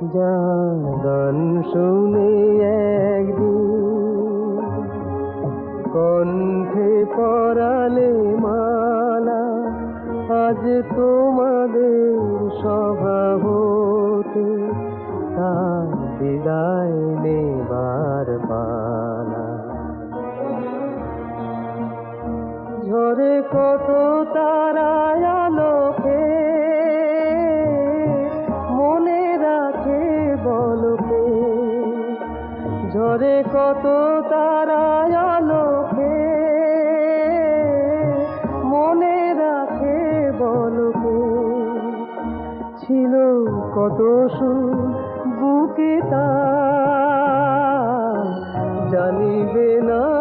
যার গান শুনে একদিন কণ্ঠে পরালে মালা, আজ তোমাদের সভা হতে তার বিদায় নেবার পালা। ঝরে কত তারায় আলোকে, মনে রাখে বলকে। ঝরে কত তারায় আলোকে, মনে রাখে বলকে। ছিল কত সুর বুকে তার, জানিবে না